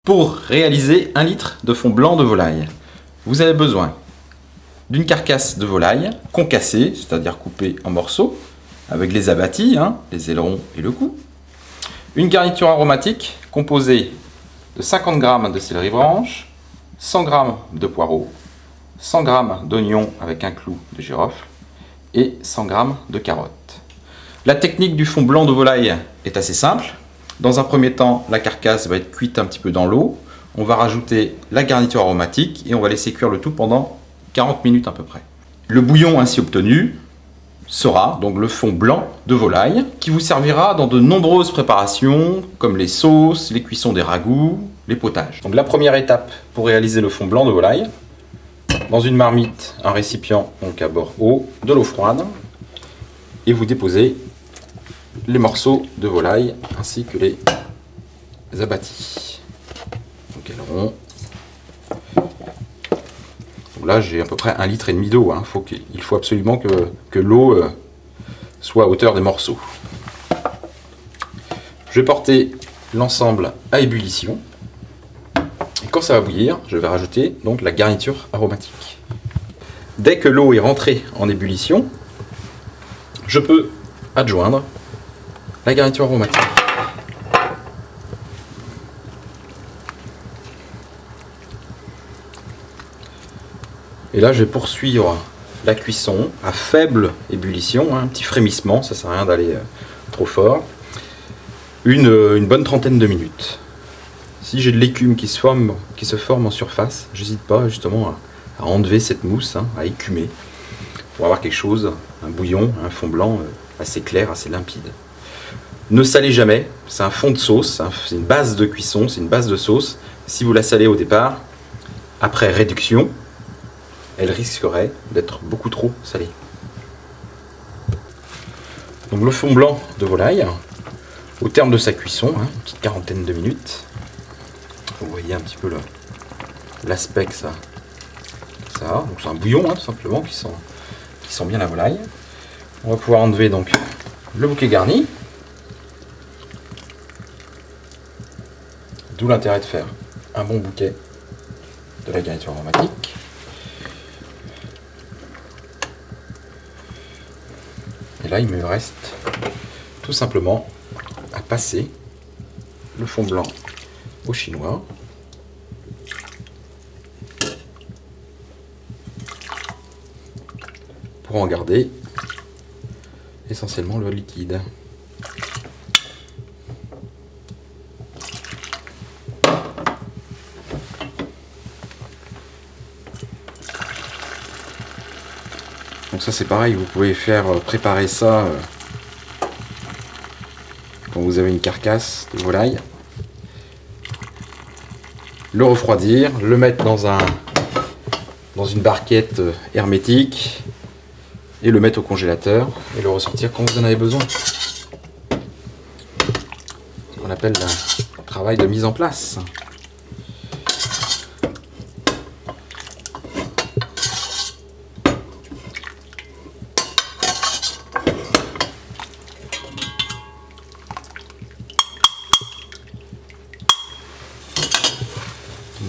Pour réaliser 1 litre de fond blanc de volaille, vous avez besoin d'une carcasse de volaille concassée, c'est-à-dire coupée en morceaux, avec les abattis, les ailerons et le cou. Une garniture aromatique composée de 50 g de céleri branche, 100 g de poireaux, 100 g d'oignons avec un clou de girofle et 100 g de carottes. La technique du fond blanc de volaille est assez simple. Dans un premier temps, la carcasse va être cuite un petit peu dans l'eau. On va rajouter la garniture aromatique et on va laisser cuire le tout pendant 40 minutes à peu près. Le bouillon ainsi obtenu sera donc le fond blanc de volaille qui vous servira dans de nombreuses préparations comme les sauces, les cuissons des ragoûts, les potages. Donc la première étape pour réaliser le fond blanc de volaille, dans une marmite, un récipient donc à bord haut, de l'eau froide et vous déposez les morceaux de volaille ainsi que les abattis. Donc ailerons. Donc là j'ai à peu près 1,5 litre d'eau. Il faut absolument que l'eau soit à hauteur des morceaux. Je vais porter l'ensemble à ébullition. Et quand ça va bouillir, je vais rajouter donc la garniture aromatique. Dès que l'eau est rentrée en ébullition, je peux adjoindre la garniture aromatique. Et là, je vais poursuivre la cuisson à faible ébullition, un petit frémissement, ça sert à rien d'aller trop fort, une bonne trentaine de minutes. Si j'ai de l'écume qui se forme en surface, j'hésite pas justement à enlever cette mousse, à écumer, pour avoir quelque chose, un bouillon, un fond blanc assez clair, assez limpide. Ne salez jamais, c'est un fond de sauce, c'est une base de cuisson, c'est une base de sauce. Si vous la salez au départ, après réduction, elle risquerait d'être beaucoup trop salée. Donc le fond blanc de volaille, au terme de sa cuisson, une petite quarantaine de minutes, vous voyez un petit peu l'aspect que ça a. Donc c'est un bouillon tout simplement qui sent bien la volaille. On va pouvoir enlever donc le bouquet garni. D'où l'intérêt de faire un bon bouquet de la garniture aromatique. Et là, il me reste tout simplement à passer le fond blanc au chinois. Pour en garder essentiellement le liquide. Donc ça c'est pareil, vous pouvez préparer ça quand vous avez une carcasse de volaille, le refroidir, le mettre dans une barquette hermétique et le mettre au congélateur et le ressortir quand vous en avez besoin. Ce qu'on appelle le travail de mise en place.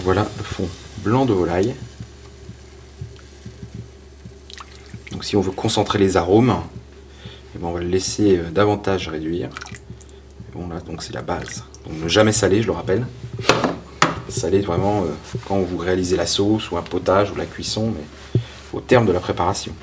Voilà le fond blanc de volaille. Donc si on veut concentrer les arômes, on va le laisser davantage réduire. Bon là donc c'est la base. Donc ne jamais saler, je le rappelle. Saler vraiment quand vous réalisez la sauce ou un potage ou la cuisson, mais au terme de la préparation.